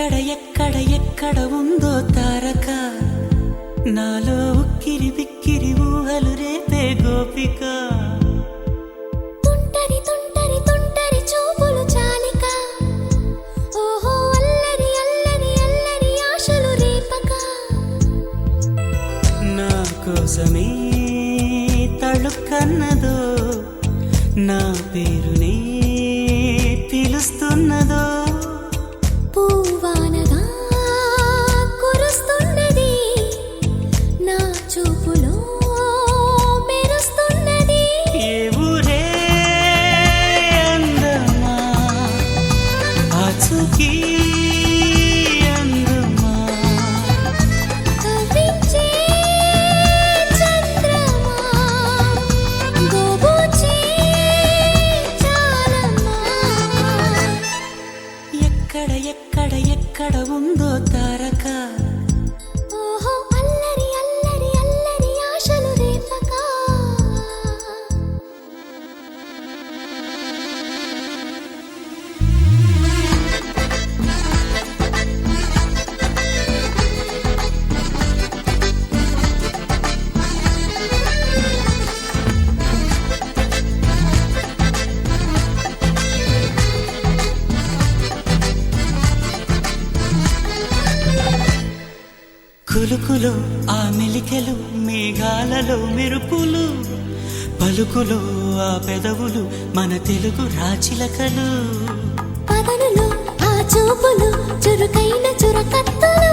ఎక్కడ ఉందో తారక నాలో ఉక్కిరి బిక్కిరి ఊహలు రేపే గోపిక తుంటరి తుంటరి తుంటరి చూపులు చాలిక ఓహో అల్లరి అల్లరి అల్లరి ఆశలు రేపక నా కోసమే తళుక్కన్నదో నా పేరునే పిలుస్తున్నదో పూవానగా కురుస్తున్నది నా చూపులో మెరుస్తున్నది ఏ ఊరే అందమా ఆచూకీ అందమా కవ్వించే చంద్రమా గోబూచే చాలమ్మా ఎక్కడ ఉందో తారక ఓహో అల్లరి అల్లరి అల్లరి ఆశలు రేపక కులుకులో ఆ మెలికెలు మేఘాలలో మెరుపులు పలుకులో ఆ పెదవులు మన తెలుగు రాచిలకలు పదనులో ఆ చూపులు చురుకైన చురకత్తులు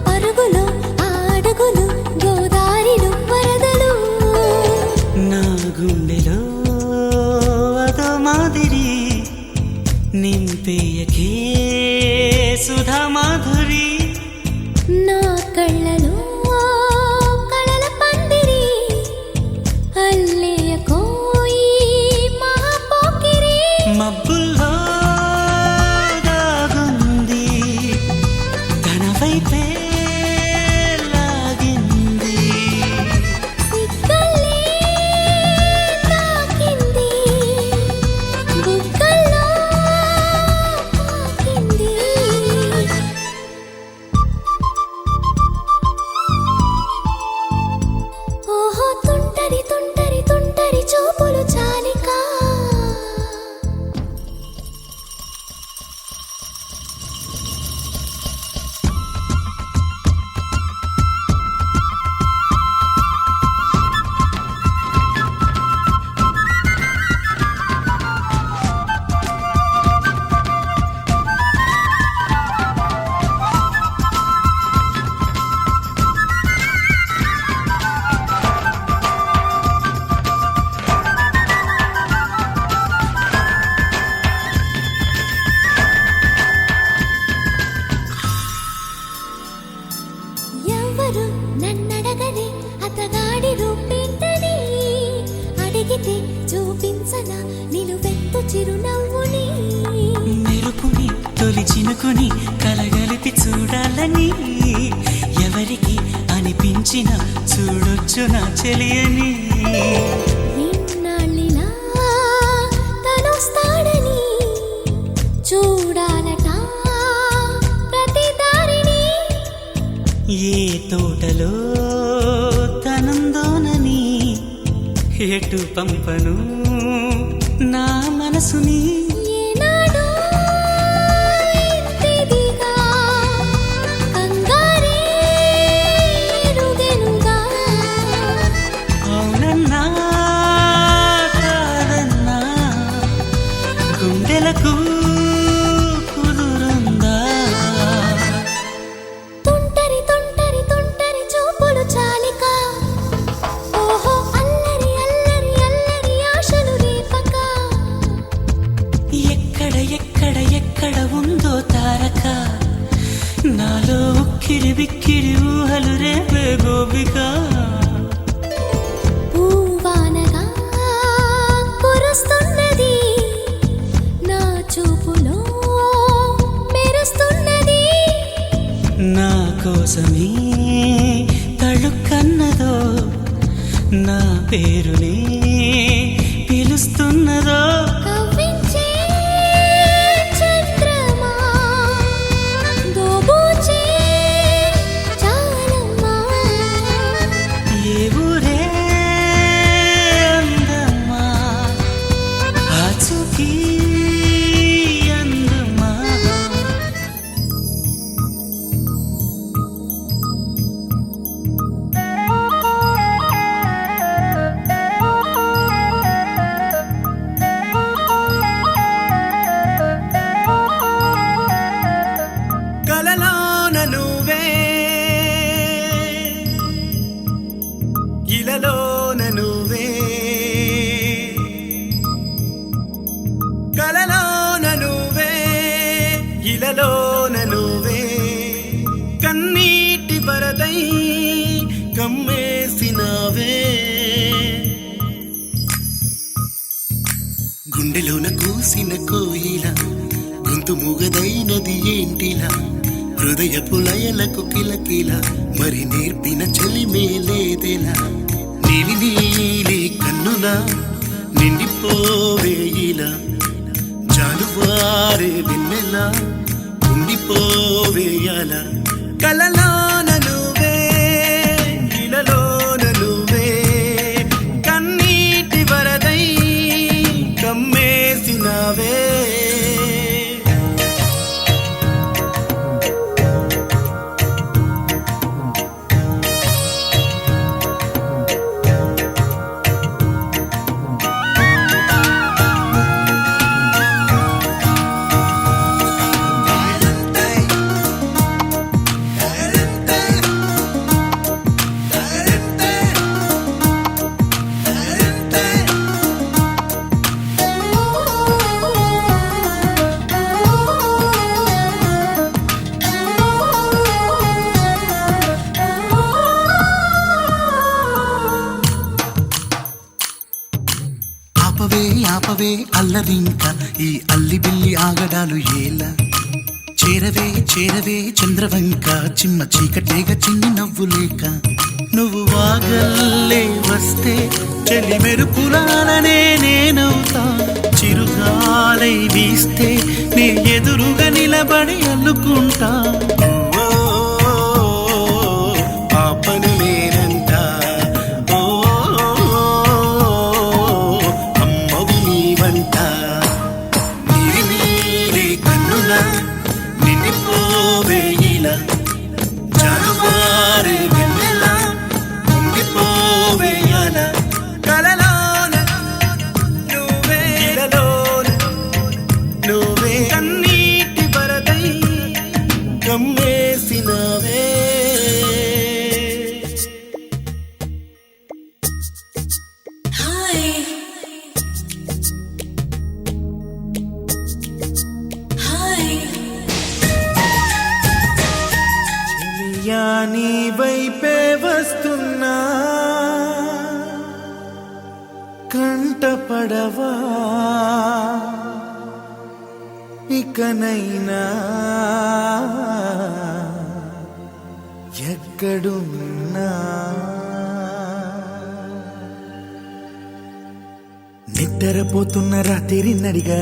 పరుగులో ఆ అడుగులు గోదారిలో వరదలు నా గుండెలో అదో మాదిరి నింపేయకే సుధా మాధురి నా కళ్ళలో కళల పందిరి అల్లేయ కోయి మహాపోకిరి మబ్బుల్లో దాగుంది తన వైపే లాగింది సిగ్గల్లే తాకింది బుగ్గల్లో తాకింది ఓహో తుంటరి తుంటరి తుంటరి చూపులు చాలిక ఎవరు నన్నడగని అతగాడి రూపేంటని అడిగితే చూపించన నిలువెత్తు చిరునవ్వుని మెరుపుని తొలి చినుకుని కలగలిపి చూడాలని ఎవరికి అనిపించిన చూడొచ్చు నా చెలియని ఇన్నాళ్ళిలా తనొస్తాడని చూడాలట ప్రతి దారిని ఏ తోటలో తనందోనని ఎటు పంపను నా మనసుని ఏనాడో ఇంతిదిగా కంగారే ఎరుగెనుగా అవునన్నా కాదన్నా గుండెలకు కుదురుందా తుంటరి తుంటరి తుంటరి చూపులు చాలిక ఓహో అల్లరి అల్లరి అల్లరి ఆశలు రేపక ఎక్కడ ఉందో తారక నాలో ఉక్కిరి బిక్కిరి ఊహలు రేపే గోపిక పూవానగా కురుస్తున్నది నా చూపులో మెరుస్తున్నది నా కోసమే తళుక్కన్నదో నా పేరునే పిలుస్తున్నదో కవ్వించే చంద్రమా కమ్మేసినావే గుండెలోన కూసిన కోయిల గొంతు మూగదైనది ఏంటిలా హృదయపు లయలకు కిలకిల మరి నేర్పిన చలిమే లేదెలా నీలి నీలి కన్నులా నిండిపోవేయిలా జాలువారే వెన్నెలా ఉండిపోవేయాల కలలోన నువ్వే ఇలలోన నువ్వే కన్నీటి వరదై కమ్మేసినావే ఆపవే ఆపవే అల్లరింక ఈ అల్లి బిల్లి ఆగడాలు ఏలా చేరవే చేరవే చంద్రవంక చిమ్మ చీకటేగ చిన్ని నవ్వులేక నువ్వు వాగల్లే వస్తే చెలి మెరుపులాలనే నేనవుతా చిరుగాలై వీస్తే నీ ఎదురుగా నిలబడి అల్లుకుంటా ఆపను నేనంట అమ్మవు నీవంట నీరి నీరే కన్నులా నిండిపోవేయిలా జాలువారే వెన్నెలా ఉండిపోవేయాల కలలోన నువ్వే ఇలలోన నువ్వే కన్నీటి వరదై కమ్మేసినావే చెలియా నీ వైపే వస్తున్నా కంటపడవా ఇకనైనా ఎక్కడున్నా నిద్రపోతున్న రాత్రి నడిగా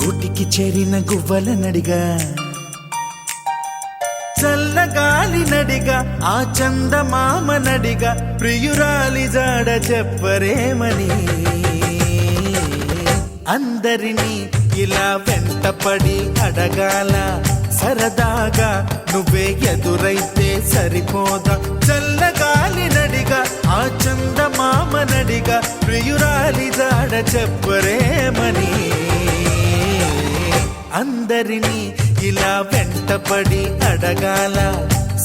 గూటికి చేరిన గువ్వల నడిగా చల్లగాలి నడిగా ఆ చందమామ నడిగా ప్రియురాలి జాడ చెప్పరేమని అందరినీ ఇలా వెంటపడి అడగాల సరదాగా నువ్వే ఎదురైతే సరిపోదా చల్లగాలి నడిగా ఆ చందమామ నడిగా ప్రియురాలి జాడ చెప్పరేమని అందరినీ ఇలా వెంటపడి అడగాల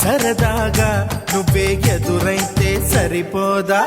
సరదాగా నువ్వే ఎదురైతే సరిపోదా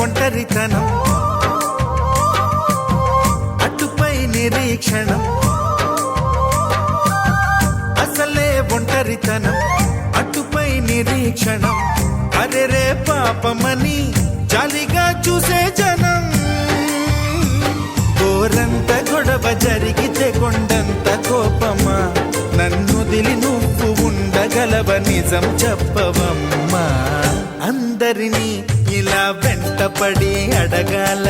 ఒంటరితనం అటుపై నిరీక్షణం అసలే ఒంటరితనం అటుపై నిరీక్షణం అరెరే పాపమని జాలిగా చూసే జనం గోరంత గొడవ జరిగితే కొండంత కోపమా నన్నుదిలి నువ్వు ఉండగలవ నిజం చెప్పవమ్మా అందరినీ ఇలా వెంటపడి అడగాల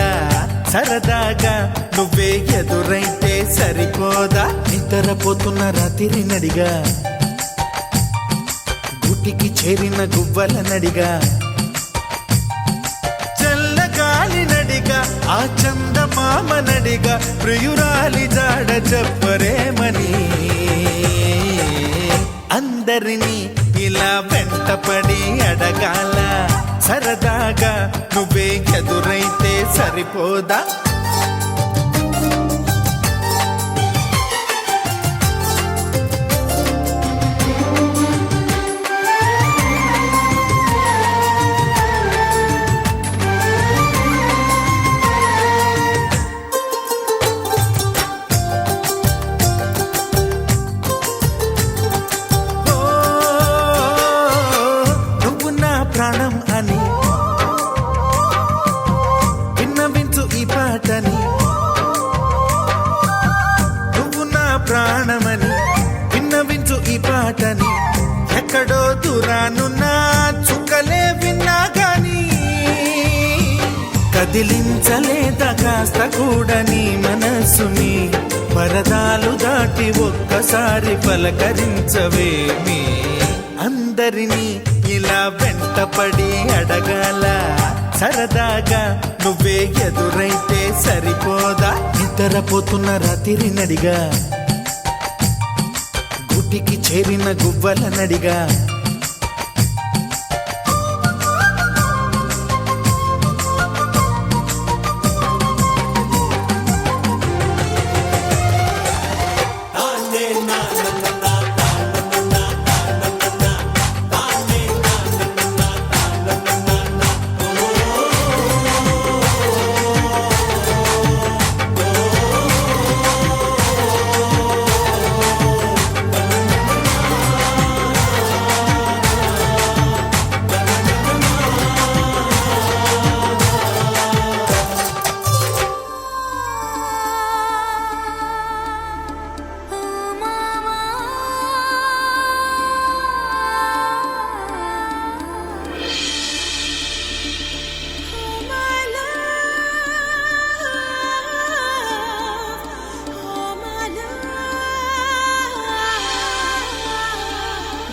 సరదాగా నువ్వే ఎదురైతే సరిపోదా నిద్రపోతున్న రాత్రి నడిగా గుటికి చేరిన గువ్వల నడిగా చల్లగాలి నడిగా ఆ చందమామనడిగా ప్రియురాలి జాడ చెప్పరేమని అందరినీ ఇలా వెంటపడి అడగాల సరదాగా నువ్వే ఎదురైతే సరిపోదా ప్రాణం అని విన్నవించు ఈ పాటని నువ్వు నా ప్రాణమని విన్నవించు ఈ పాటని ఎక్కడో దూరానున్నా చుక్కలే విన్నా గాని కదిలించలేదా కాస్త కూడా నీ మనసుని పరదాలు దాటి ఒక్కసారి పలకరించవేమి అందరినీ ఇలా వెంటపడి అడగాల సరదాగా నువ్వే ఎదురైతే సరిపోదా నిద్రపోతున్న రాత్రి నడిగా గుటికి చేరిన గువ్వల నడిగా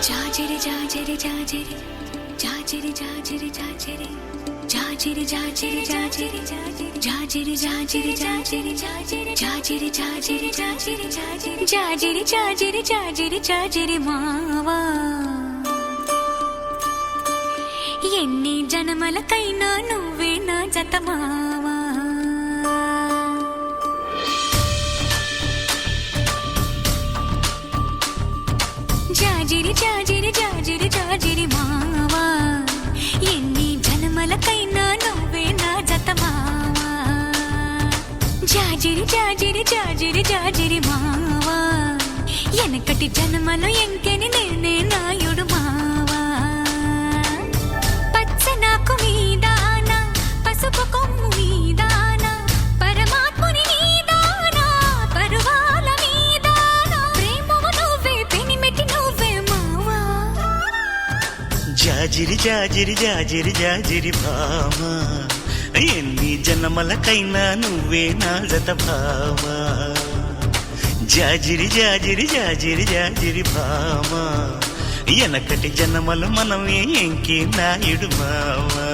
జాజిరి జాజిరి జాజిరి జాజిరి జాజిరి జాజిరి జాజిరి జాజిరి జాజిరి జాజిరి జాజిరి జాజిరి జాజిరి జాజిరి జాజిరి జాజిరి జాజిరి జాజిరి జాజిరి మావా ఎన్ని జన్మలకైనా నువ్వే నా జత మావా జాజిరి జాజిరి జాజిరి జాజిరి మావా ఎన్ని జన్మలకైనా నువ్వే నా జత మావా జాజిరి జాజిరి జాజిరి జాజిరి మావా ఎనకటి జన్మలో ఎంకెని నేనే నాయుడు మావా పచ్చనాకు మీదాన పసుపు కొమ్ము మీదాన పరమాత్ముని నీదాన పరువాల మీదాన ప్రేమము నువ్వే పెనిమిటి నువ్వే మావా జాజిరి జాజిరి జాజిరి జాజిరి భామా ఎన్ని జన్మలకైనా నువ్వే నా జత భామా జాజిరి జాజిరి జాజిరి జాజిరి భామా ఎనకటి జన్మలు మనమే ఎంకి నాయుడు మావా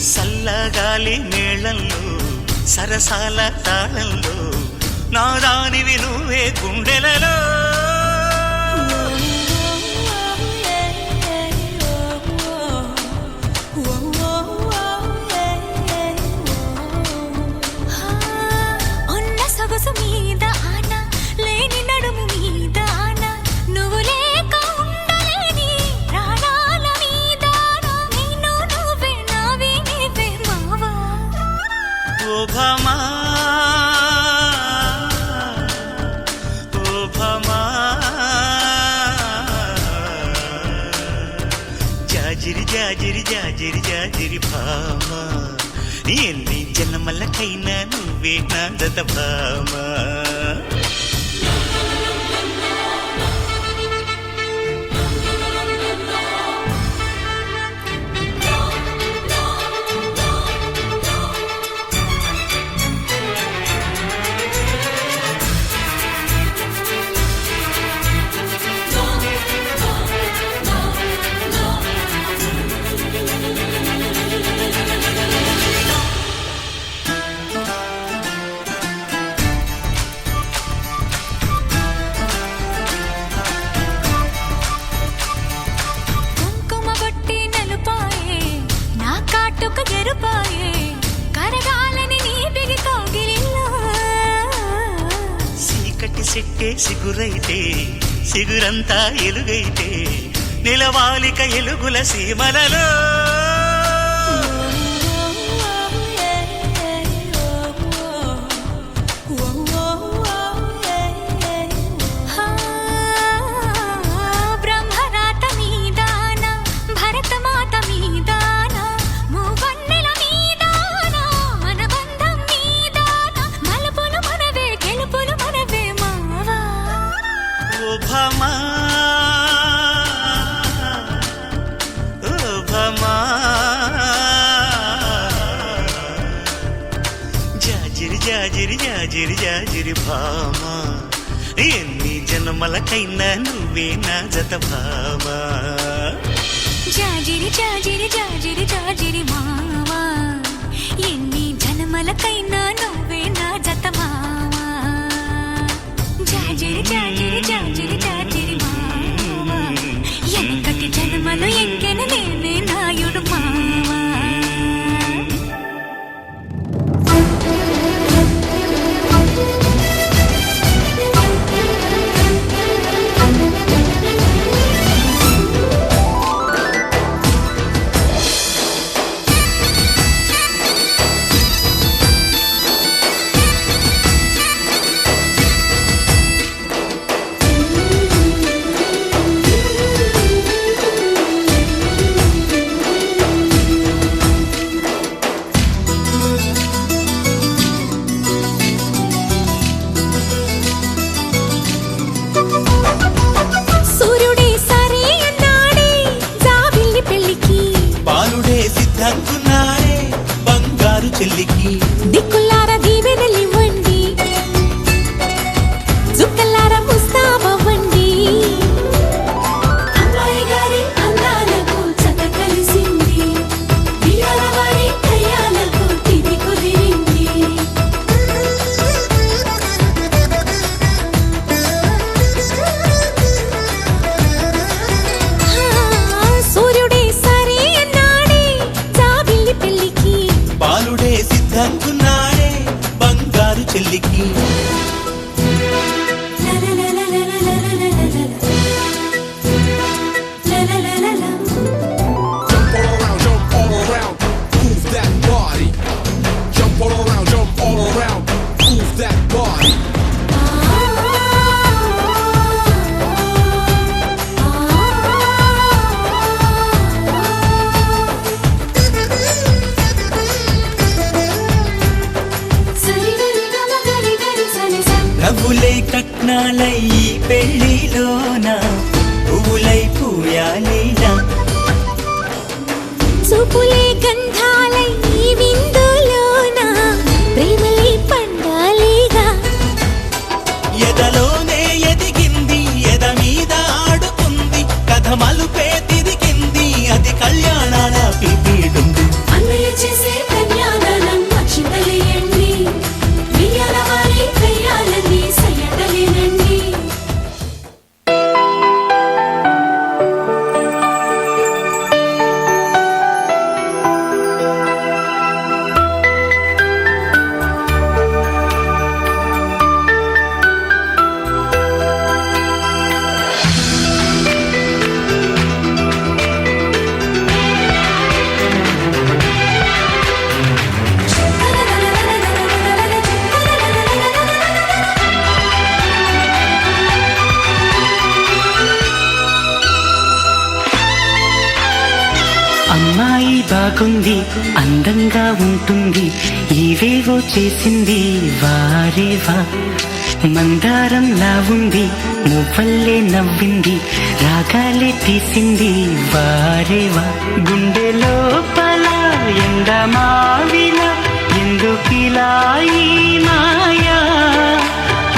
సల్లగాలి మేళంలో సరసాల తాళంలో నాదానివి నువ్వే గుండెలలో ఉన్న సొగసు మీద ఆన లేని నడుము మీద ఆన నువ్వు లేక ఉండలేని ప్రాణాల మీద నేను నువ్వే నావి నీవే మావా ఓ భామా ఓ భామా జాజిరి జాజిరి భామ ఎన్ని జన్మలకైనా నువ్వే నా జత భామ కుంకుమ బొట్టి నలుపాయే నా కాటుక ఎరుపాయే కరగాలని నీ బిగి కౌగిలిలో చీకటి సెట్టే సిగురైతే సిగురంతా ఎలుగైతే నిలవాలిక ఎలుగుల సీమలలో బ్రహ్మరాత మీదాన భరతమాత మీదాన మూవన్నెల మీదాన మన బంధం మీదాన మలుపులు మనవే గెలుపులు మనవే మావా ఓ భామా ఓ భామా జాజిరి జాజిరి జాజిరి జాజిరి భామా ఎన్ని జన్మలకైనా నువ్వే నా జత భామా జాజిరి జాజిరి జాజిరి జాజిరి మావా ఎన్ని జన్మలకైనా నువ్వే నా జత మావా జాజిరి జాజిరి జాజిరి జాజిరి మావా ఎనకటి జన్మలు ఎంకెన నేనే నాయుడు మావా సూర్యుడే సరే అన్నాడే జాబిల్లి పెళ్ళికి బాలుడే సిద్ధంకున్నాడే బంగారు చెల్లికి దిక్కులార దీవెనలివ్వండి జుక్కలార ముస్తాబవ్వండి అమ్మాయి గారి అందాలకు చత కలిసింది బియ్యాల వారి కయ్యాలకు తిది కుదిరింది సూర్యుడే సరే అన్నాడే జాబిల్లి పెళ్ళికి బాలుడే సిద్ధంకున్నాడే బంగారు చెల్లికి Jump all around, move that body. Jump all around, move that body. నవ్వులై కట్నాలై ఈ పెళ్లిలోన పువ్వులై పూయాలీలా చూపులే గంధాలై ఈ విందులోన ప్రేమలే పండాలిగా ఎదలోనే ఎదిగింది ఎద మీద ఆడుకుంది కథ మలుపే తిరిగింది అది కళ్యాణాల పిపీడుంది అన్నయ్య చేసే కన్యాదానం అక్షింతలేయండి బియ్యాల వారి కయ్యాలని సయ్యటలేనండి బాగుంది అందంగా ఉంటుంది ఏవేవో చేసింది వారేవా మందారంలా ఉంది మువ్వల్లే నవ్వింది రాగాలే తీసింది వారేవా గుండె లోపల ఎండమావిలా ఎందుకిలా ఈ మాయా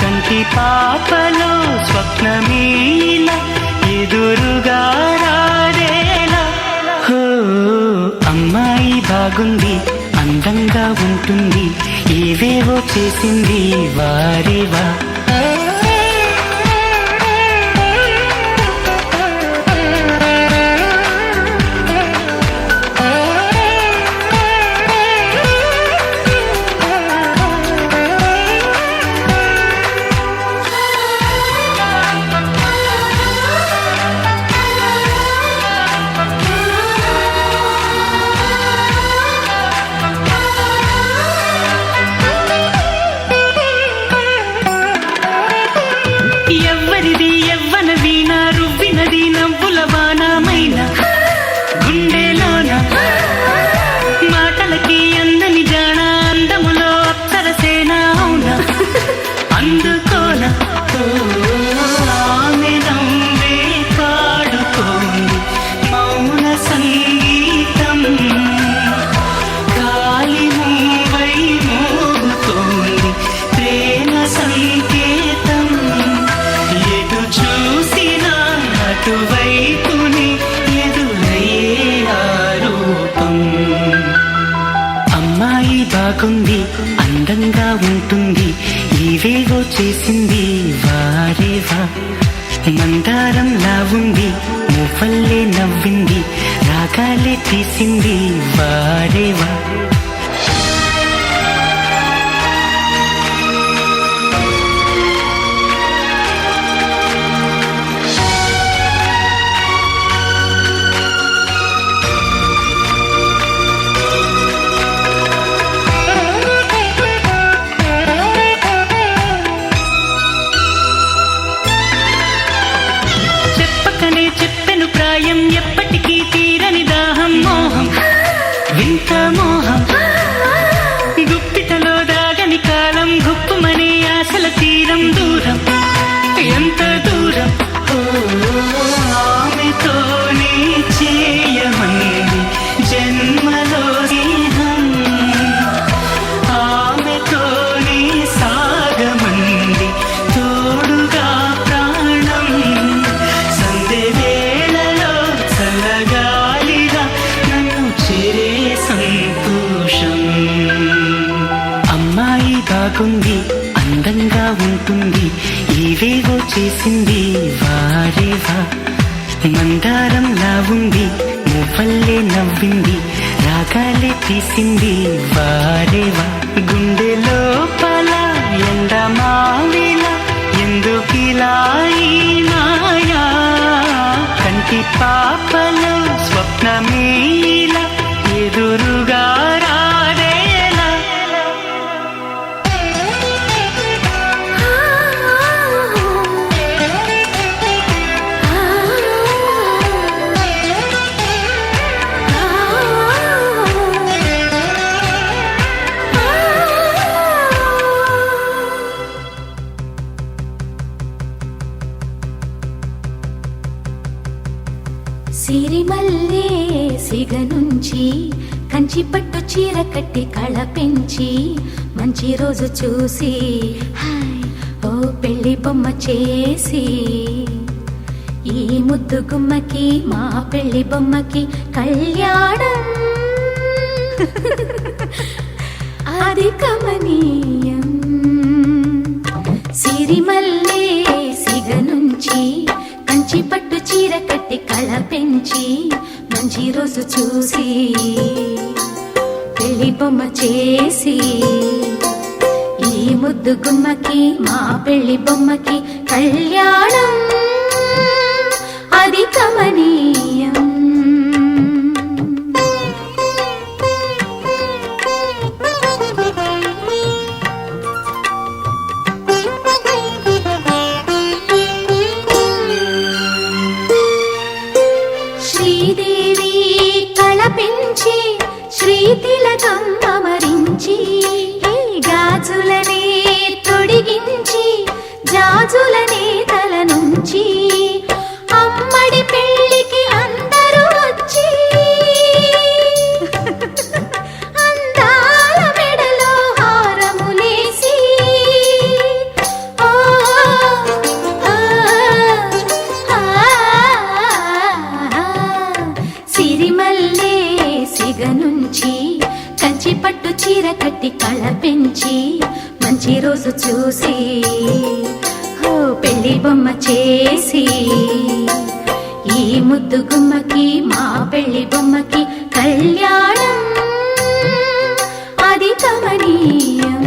కంటి పాపలో స్వప్నమీలా ఎదురుగా రాడేలా హో అమ్మాయి బాగుంది అందంగా ఉంటుంది ఏవేవో చేసింది వారేవా ఎవ్వరిది ఎవ్వన వీణ రువ్వినది నవ్వుల వానమైన గుండెలోన మాటలకి అందని జాణ అందములో అప్సరసేన అవునా అందుకోన ఆమె నవ్వే పాడుకోండి మౌన సంగీతం గాలి మూవై మోగుతోంది ప్రేమ సంకేతం ఎటు చూసినా అటువైపుని ఎదురయ్యే ఆరూపం అమ్మాయి బాగుంది అందంగా ఉంటుంది ఏవేవో చేసింది వారేవా మందారంలా ఉంది మువ్వల్లే నవ్వింది రాగాలే తీసింది వారేవా చెప్పకనే చెప్పెను ప్రాయం ఎప్పటికీ తీరని దాహం మోహం వింత మోహం గుప్పిటలో దాగని కాలం గుప్పుమనే ఆశల తీరం దూరం ఎంత దూరం ఆమెతోనే చేయమంది జన్మలో స్నేహం ఆమెతోనే సాగమంది తోడుగా ప్రాణం సంధ్య వేళలో చల్లగాలిగా నన్ను చేరే సంతోషం అమ్మాయి బాగుంది అందంగా ఉంటుంది ఏవేవో చేసింది వారేవా మందారంలా ఉంది మువ్వల్లే నవ్వింది రాగాలే తీసింది వారేవా గుండె లోపల ఎండమావిలా ఎందుకిలా ఈ మాయా కంటి పాపలో స్వప్నమీలా ఎదురుగా రాడేలా సిరిమల్లే సిగ నుంచి కంచి పట్టు చీర కట్టి కళ పెంచి మంచి రోజు చూసి హాయ్ ఓ పెళ్లి బొమ్మ చేసి ఈ ముద్దు గుమ్మకి మా పెళ్లి బొమ్మకి కళ్యాణం అది కమనీయం సిరిమల్లే సిగ నుంచి కంచి పట్టు చీర కట్టి కళ పెంచి మంచి రోజు చూసి పెళ్లి బొమ్మ చేసి ఈ ముద్దు గుమ్మకి మా పెళ్లి బొమ్మకి కళ్యాణం అది కమనీయం శ్రీదేవి కళ పెంచి రాజుల నేతల నుంచి అమ్మడి పెళ్ళికి అందరూ వచ్చి అందాల మెడలో హారములేసి సిరిమల్లే సిగ నుంచి కంచి పట్టు చీర కట్టి కళ పెంచి మంచి రోజు చూసి ఓ పెళ్లి బొమ్మ చేసి ఈ ముద్దు గుమ్మకి మా పెళ్లి బొమ్మకి కళ్యాణం అది కమనీయం.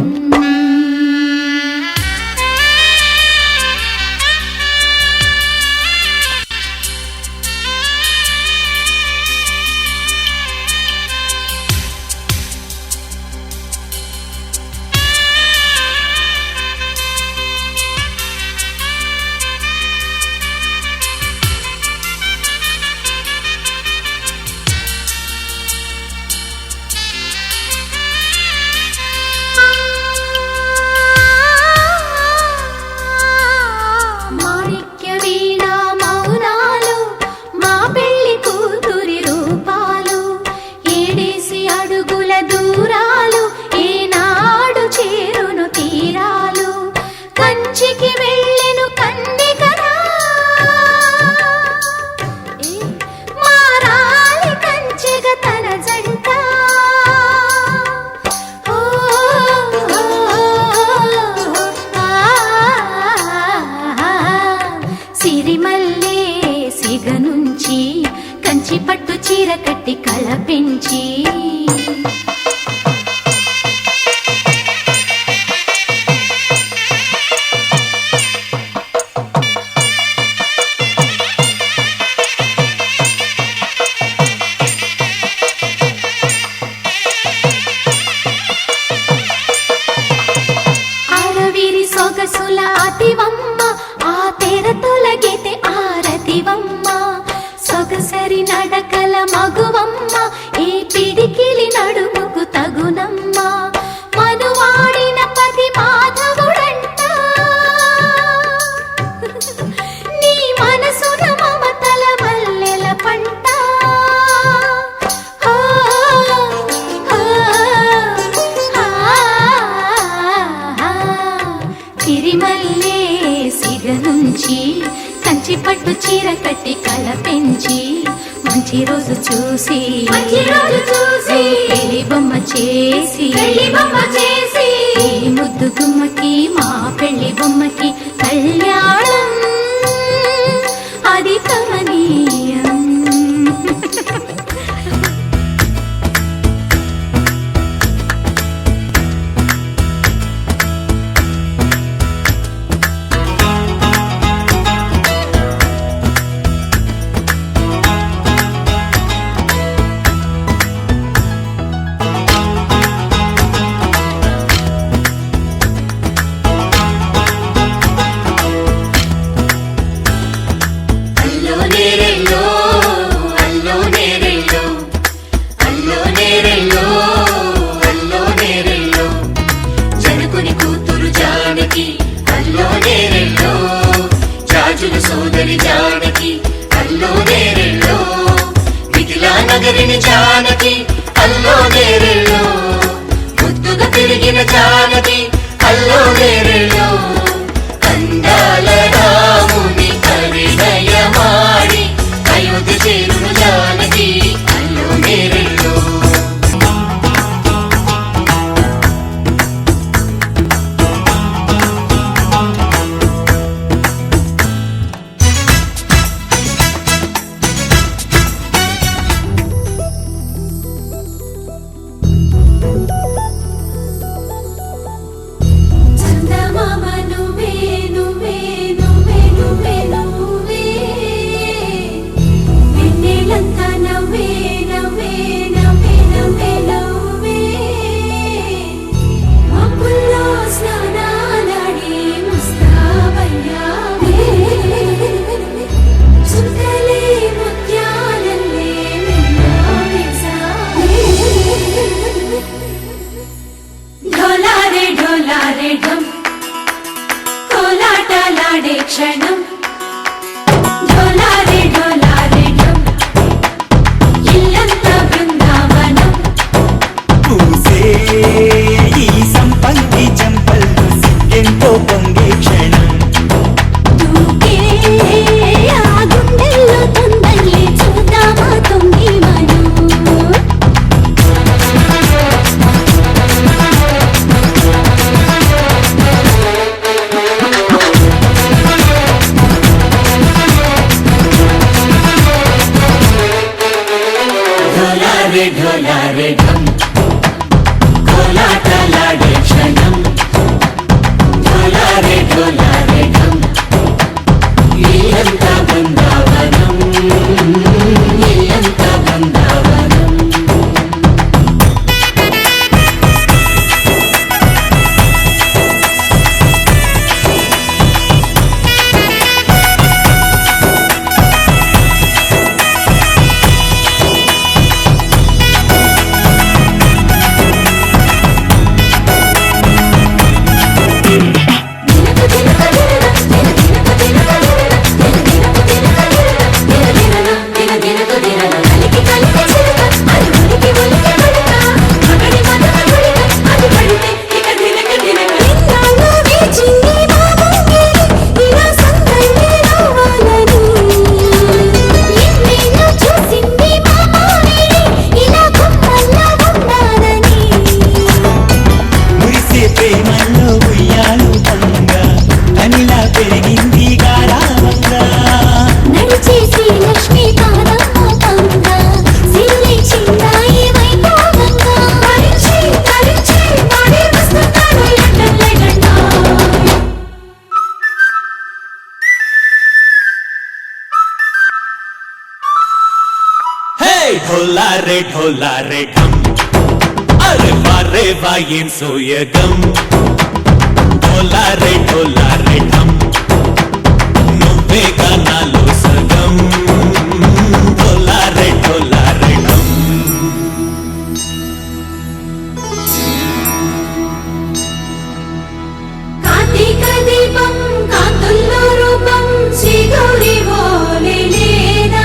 మాణిక్య వీణ మౌనాలు మా పెళ్లి కూతురి రూపాలు ఏడేసి అడుగుల దూరాలు ఏనాడు చేరును తీరాలు కంచికి వెళ్ళెను కంది కదా మారాలి కంచెగ తన జంట సిరిమల్లే సిగ నుంచి కంచి పట్టు చీర కట్టి కళ పెంచి అరవిరి సొగసుల అతివమ్మ ఆ తెర తొలగితే ఆరతివమ్మ సొగసరి నడకల మగువమ్మ ఈ పిడికిలి నడుముకు తగునమ్మ మనువాడిన పతి మాధవుడంట నీ మనసున మమతల మల్లెల పంట సిరిమల్లే సిగ నుంచి కంచి పట్టు చీర కట్టి కళ పెంచి మంచి రోజు చూసి పెళ్లి బొమ్మ చేసి ఈ ముద్దు గుమ్మకి మా పెళ్లి బొమ్మకి కళ్యాణం అది కమనీయం. కోలాటలాడే క్షణం ఢోలారే ఢోలారే ఢం ఇల్లంతా బృందావనం పూసే ఈ సంపంగి చెంపల్లో సిగ్గెంతో పొంగే క్షణం దూకే ఆ గుండెల్లో తొందరలే చూద్దామా తొంగి మనం ఢోలారే ఢోలారే ఢం కోలాటలాడే క్షణం ఢోలారే ఢోలారే ఢం ఇల్లంతా బృందావనం ఇల్లంతా బృందావనం మురిసే ప్రేమల్లో ఉయ్యాలు బంగా అనిలా పెరిగింది గారావంగా నడిచేసి లక్ష్మీ పాదమ్మ పంగ సిల్లి చిందాయి వైభవంగా తరించి తరించి వాడి వస్తున్నాడు లండన్ లెగండా హే ఢోలారే ఢోలారే ఢం అరే వారే వాయేం సోయగం ఢోలారే ఢోలారే ఢం నువ్వే గానాలో సగం ఢోలారే ఢోలారే ఢం కార్తీక దీపం కాంతుల్లో రూపం శ్రీ గౌరీ ఓలే లేనా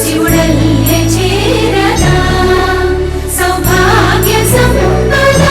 శివుడల్లే చేరదా సౌభాగ్య సంపద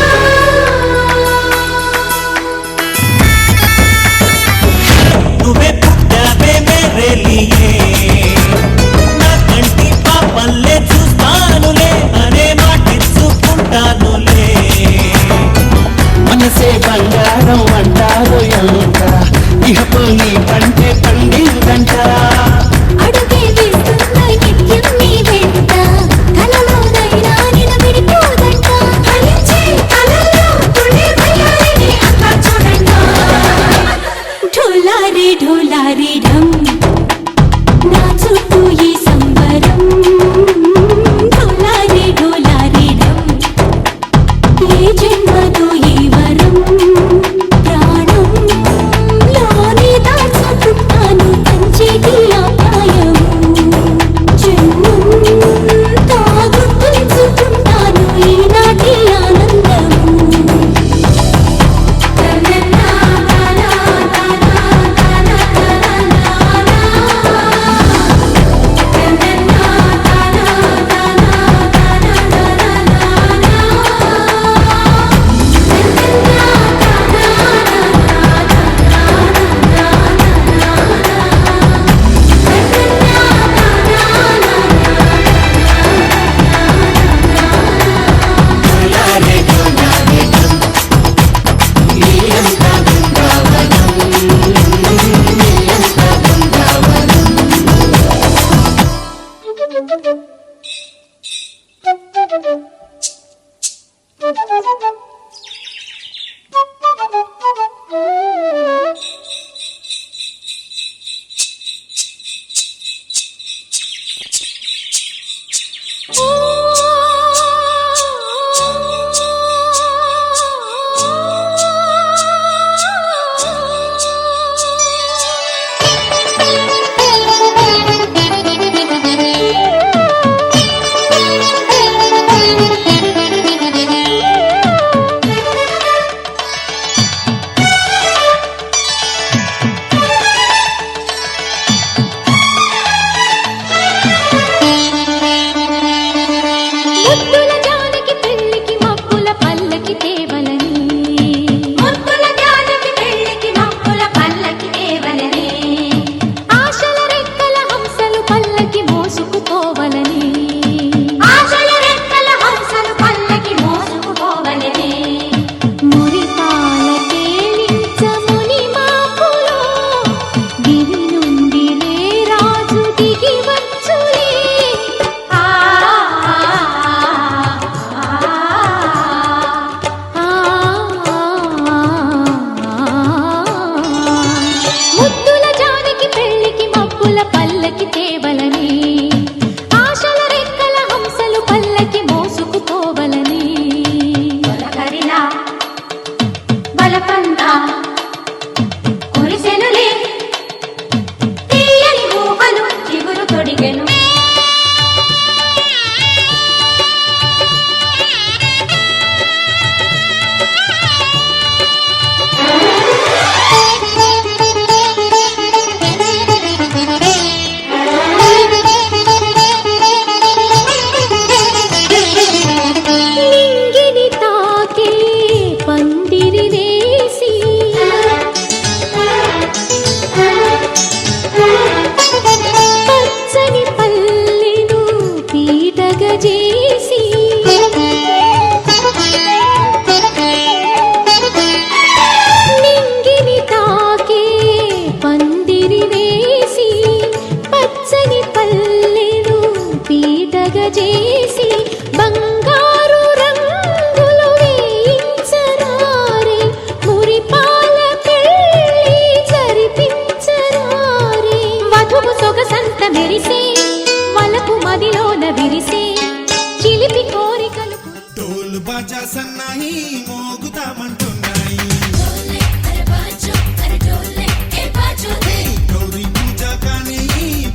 మోగుతామంటున్నాయి డోలే అరే బాజో అరే డోలే ఏ బాజో రే గౌరీ పూజ కానీ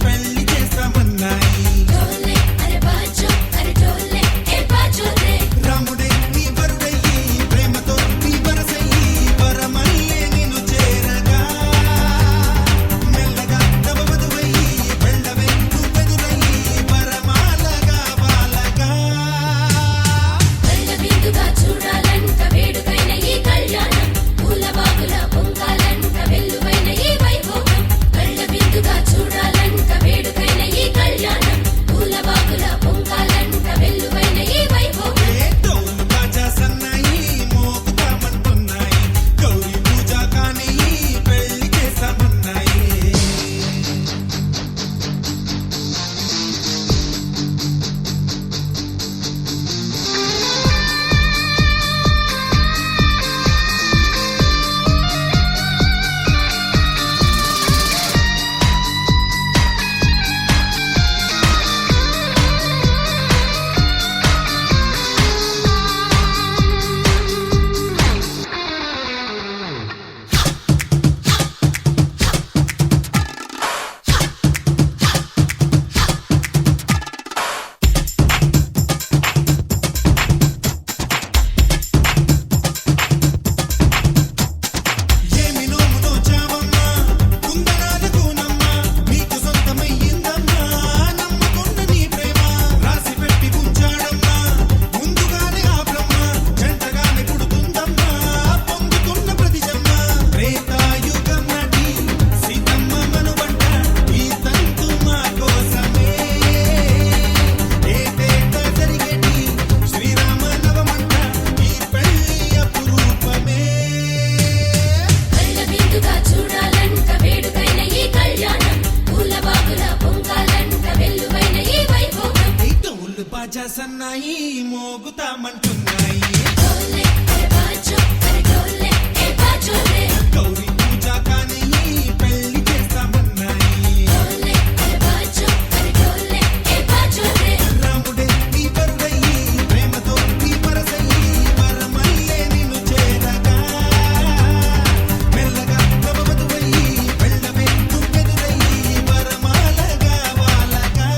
పెళ్లి చేస్తామన్నాయి డోలే అరే బాజో అరే డోలే ఏ బాజో రే రాముడే నీ వరుడయ్యి ప్రేమతో నీ వరసయ్యి వరమల్లే నిన్ను చేరగా మెల్లగా నవవధువయ్యి వెళ్ళవే నువ్వెదురయ్యి వరమాలగా బాలగా కళ్ళ బిందుగా చూడాలంట వేడుకైన ఈ కళ్యాణం పూలబాగుల పొంగాలంట వెల్లువైన ఈ వైభోగం కళ్ళ బిందుగా చూడాలంట వేడుకైన ఈ కళ్యాణం పూలబాగుల పొంగాలంట వెల్లువైన ఈ వైభోగం డోలు బాజా సన్నాయి మోగుతామంటున్నాయి గౌరీ పూజ కానీ పెళ్లి చేస్తామన్నాయి ఏమి నోము నోచావమ్మా కుందనాలకు నమ్మా నీకు సొంతమయ్యిందమ్మా నమ్మకున్న నీ ప్రేమ రాసి పెట్టి ఉంచాడమ్మా ముందుగానే ఆ బ్రహ్మ జంటగానే పుడుతుందమ్మా పొందుతున్న ప్రతి జన్మ త్రేతాయుగం నటి సీతమ్మ మనువంట ఈ తంతు మా కోసమే ఏటేటా జరిగేటి శ్రీరామ నవమంట ఈ పెళ్లి అపురూపమే కళ్ళ బిందుగా చూడాలంట వేడుకైన ఈ కళ్యాణం పూలబాగుల పొంగాలంట వెల్లువైన ఈ వైభోగం డోలు బాజా సన్నాయి మోగుతామంటున్నాయి డోలే అరే బాజో అరే డోలే ఏ బాజో రే గౌరీ పూజ కానీ పెళ్లి చేస్తామన్నాయి డోలే అరే బాజో అరే డోలే ఏ బాజో రే రాముడే నీ వరుడయ్యి ప్రేమతో నీ వరసయ్యి వరమల్లే నిన్ను చేరగా మెల్లగా నవవధువయ్యి వెళ్ళవే నువ్వెదురయ్యి వరమాలగా వాలగా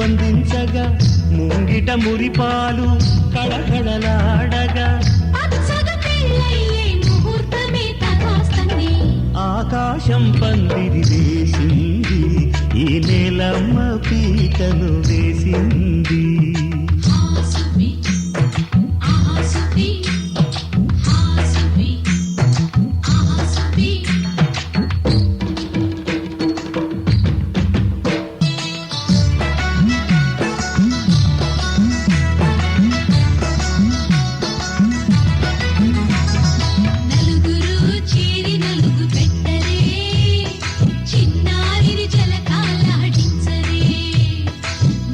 అందించగా ముంగిట మురిపాలు కళకళలాడగా పచ్చగా పెళ్ళయ్యే ముహూర్తమే తగాస్తుంది. ఆకాశం పందిరి వేసింది, ఈ నేలమ్మ పీటను వేసింది. హాసుబి ఆసుబి హాసుబి ఆసుబి నలుగురు చేరి నలుగు పెట్టరే, చిన్నారిని జలకాలాడించరే,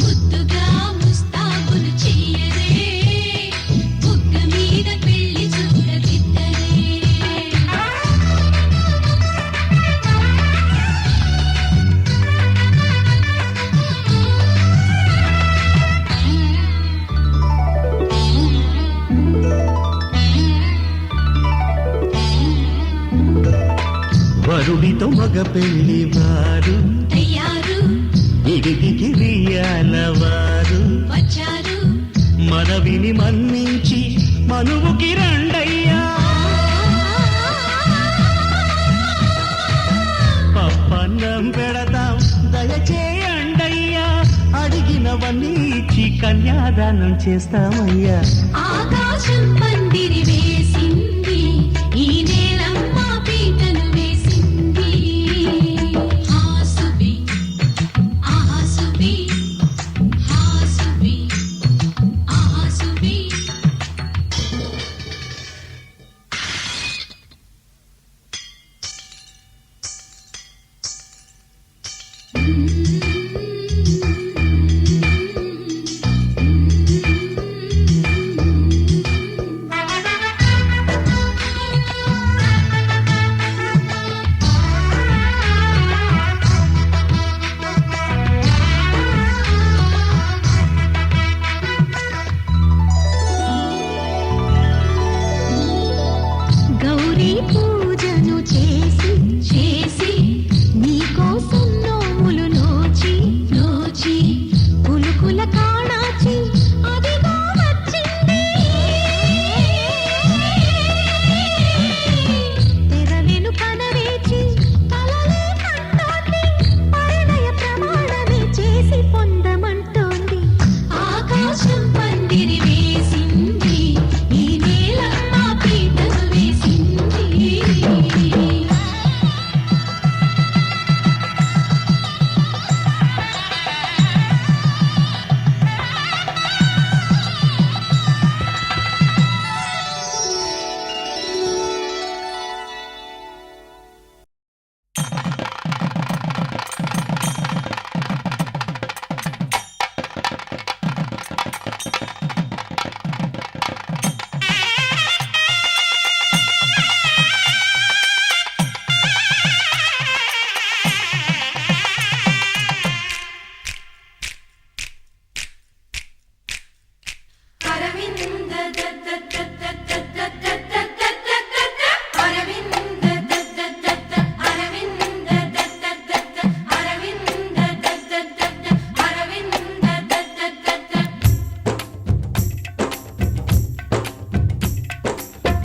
ముద్దుగా ముస్తాబులు చెయ్యరే, బుగ్గ మీద పెళ్లి చుక్క దిద్దరే. వరుడితో మగ పెళ్లి వారు తయారు విడిదికి వియ్యాలవారు వచ్చారు మనవిని మన్నించి మనువుకి రండయ్యా. పప్పన్నం పెడతాం దయచేయండయ్యా, అడిగినవన్నీ ఇచ్చి కన్యాదానం చేస్తామయ్యా. ఆకాశం పందిరి వేసింది, ఈ నేలమ్మ పీటను వేసింది. హాసుబి ఆసుబి హాసుబి ఆసుబి గౌరీ పూజను చేసి చేసి నీకోసం నోములు నోచి నోచి కులుకుల కాణాచి అదిగో వచ్చింది. తెర వెనుకన వేచి కలలే కంటోంది, పరిణయ ప్రమాణమే చేసి పొందమంటోంది. ఆకాశం పందిరి వేసింది, ఈ నేలమ్మ పీటను వేసింది.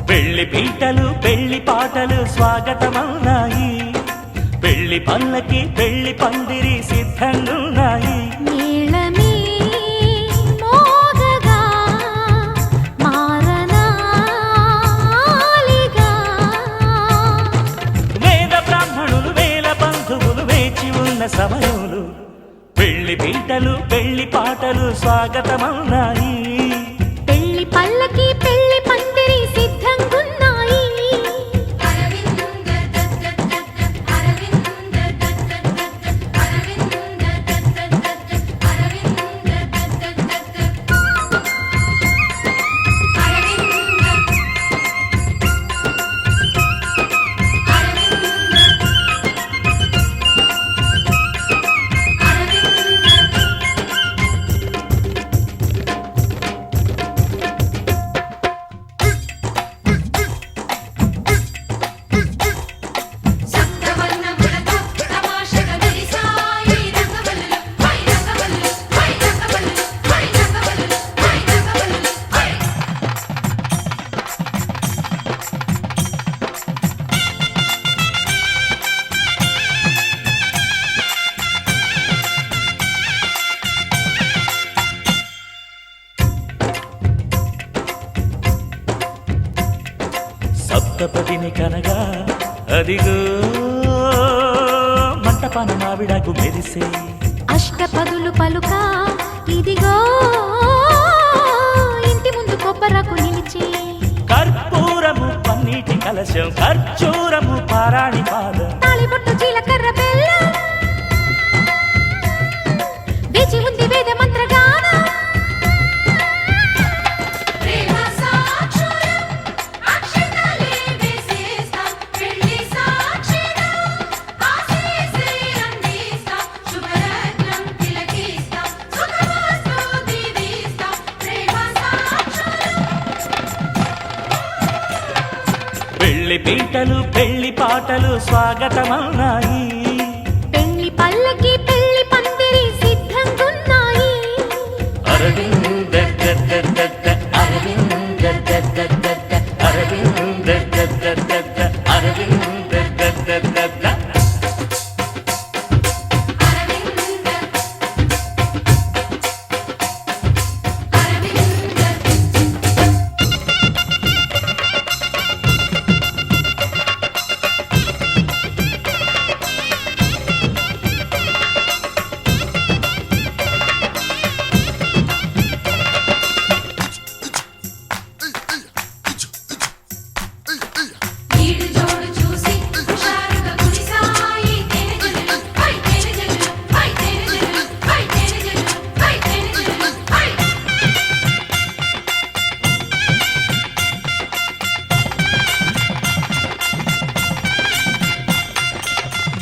పెళ్లి పీటలు పెళ్లి పాటలు స్వాగతమవునాయి, పెళ్లి పల్లకి పెళ్లి పందిరి సిద్ధంగున్నాయి. నీళమే మోగగా మారనాలిగా, వేద బ్రాహ్మణులు వేల బంధువులు వేచి ఉన్న సమయంలో పెళ్లి పీటలు పెళ్లి పాటలు స్వాగతమవునాయి. పెళ్లి పల్లకి పెళ్లి పందిరి సిద్ధంగున్నాయి. సప్తపదిని కనగా అదిగో మంటపాన మావిడాకు మెరిసే అష్టపదులు పలుక ఇదిగో ఇంటి ముందు కొబ్బరకు నిలిచి కర్పూరము పన్నీటి కలశం ఖర్చూరము పారాణి పాదం తాళిబొట్టు జీలకర్ర బెల్లం వేచి ఉంది వేద మంత్రగానం ప్రేమ సాక్షులం అక్షతలే వేసేస్తాం పెళ్లి సాక్షిగా ఆశీస్సే అందిస్తాం శుభరత్నం తిలకిస్తాం సుఖమస్తు దీవిస్తాం ప్రేమ సాక్షులం పెళ్లి పీటలు పెళ్లి పాటలు స్వాగతమన్నాయి పెళ్లి పల్లకి పెళ్లి పందిరి సిద్ధంగున్నాయి అరవింద అరవింద అరవింద అరవింద ఈడు జోడు చూసి హుషారుగా కుడిసాయి తెనెజలు హై తెనెజలు హై తెనెజలు హై తెనెజలు హై తెనెజలు హై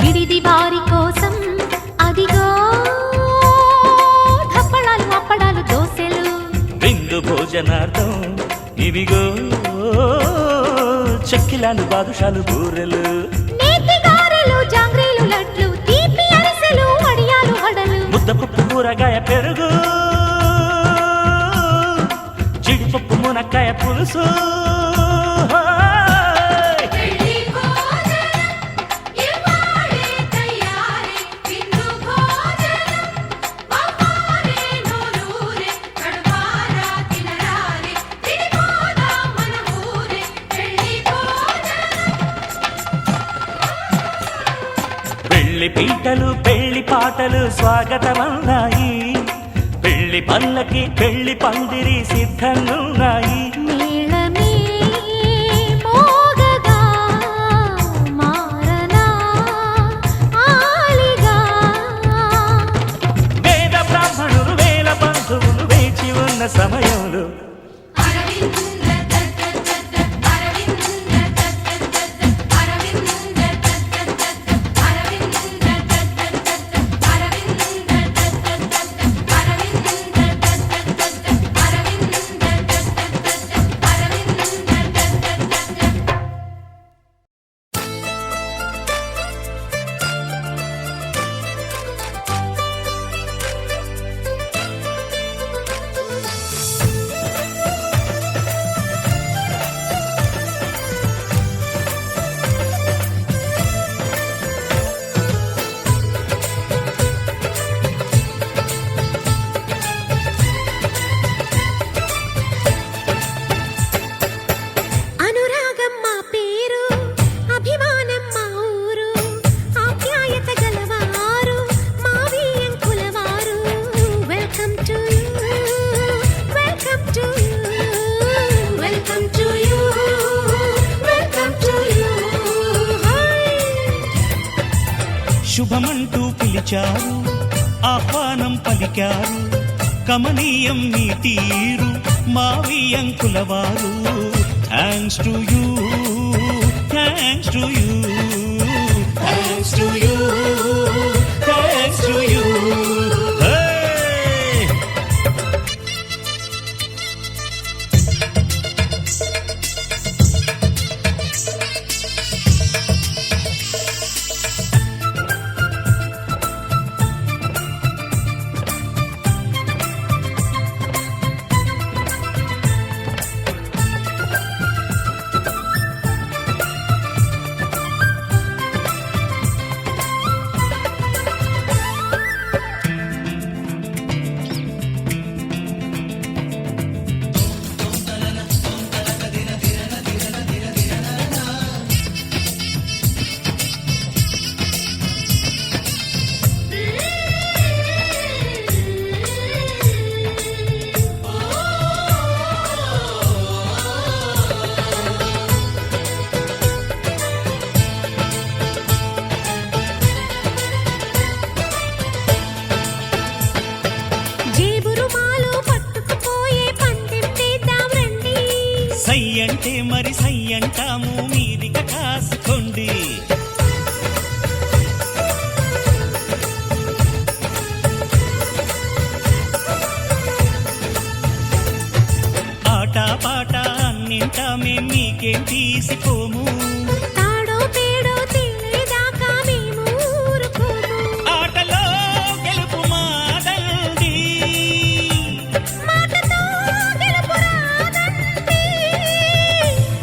విడిది వారి కోసం అదిగో ధప్పడాలు అప్పడాలు దోసెలు విందు భోజనార్థం ఇవిగో చెక్కిలాలు బాదుషాలు బూరెలు నేతి గారెలు జాంగ్రీలు లడ్లు తీపి అరిసెలు వడియాలు వడలు ముద్దపప్పు కూరగాయ పెరుగు జీడిపప్పు మునక్కాయ పులుసు పెళ్లి భోజనం ఇవాళే తయారే విందు భోజనం అమ్మారే నోరూరే కడుపారా తినరారే తినిపోదాం మన ఊరే పెళ్లి భోజనం పెళ్లి పీటలు పెళ్లి పాటలు స్వాగతమన్నాయి పెళ్లి పల్లకి పెళ్లి పందిరి సిద్ధంగున్నాయి మేళమే మోగగా మారనా ఆలిగా వేద బ్రాహ్మణులు వేల బంధువులు వేచి ఉన్న సమయంలో అరవింద దత్త అరవింద దత్త అరవింద దత్త అరవింద దత్త అరవింద దత్త అరవింద దత్త శుభమంటూ పిలిచారు ఆహ్వానం పలికారు కమనీయం నీ తీరు మావి అంకుల వారు thanks to you thanks to you thanks to you thanks to you తీసిపోము తాడో పేడో తేలేదాకా మేము ఊరుకోము. ఆటలో గెలుపు మాదండి మాటతో గెలుపు రాదండి.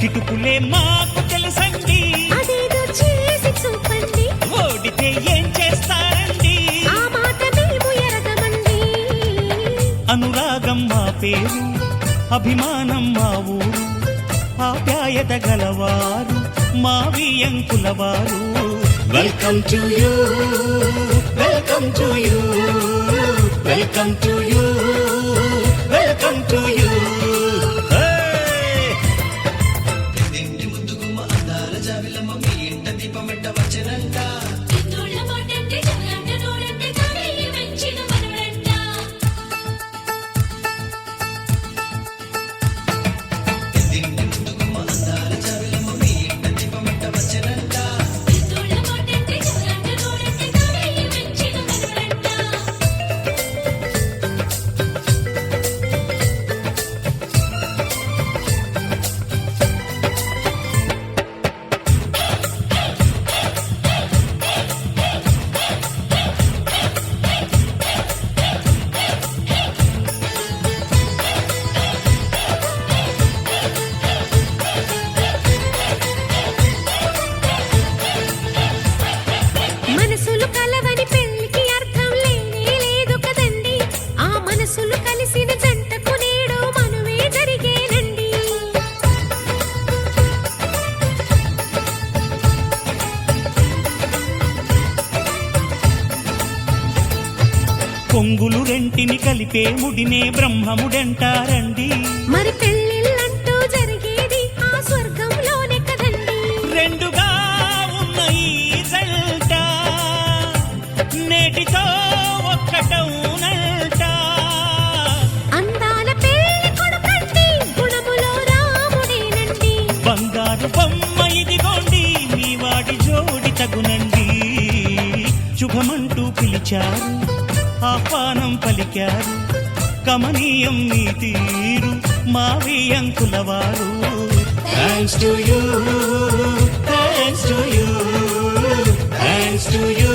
కిటుకులే మాకు తెలుసండి అదేదో చేసి చూపండి. ఓడితే ఏం చేస్తారండి ఆ మాట మేము ఎరగమండి. అనురాగం మా పేరు అభిమానం మా ఊరు ఆప్యాయత గలవారు మా వియంకులవారు welcome to you welcome to you welcome to you welcome to you చిన్నోళ్ళ మాటంటే జగలంట నోడంటే తానయ్య మెచ్చిన మనవడంట. చిన్నోళ్ళ మాటంటే జగలంట నోడంటే తానయ్య మెచ్చిన మనవడంట. మనసులు కలవని పెళ్లికి అర్థం లేనే లేదు కదండి. ఆ మనసులు కలిసిన జంటకు నేడు మనువే జరిగేనండి. కొంగులు రెంటిని కలిపే ముడినే బ్రహ్మముడంటారండి మరి పెళ్ళిళ్ళంటూ జరిగేది ఆ స్వర్గంలోనే కదండి. రెండుగా ఉన్న ఈ జంట నేటితో ఒక్కటౌనంట అందాల పెళ్లి కొడుకండి గుణములో రాముడేనండి. బంగారు బొమ్మ ఇదిగోండి మీ వాడి జోడి తగునండి శుభమంటూ పిలిచారు ఆహ్వానం పలికారు కమనీయం మీ తీరు మా వియంకులవారు thanks to you thanks to you thanks to you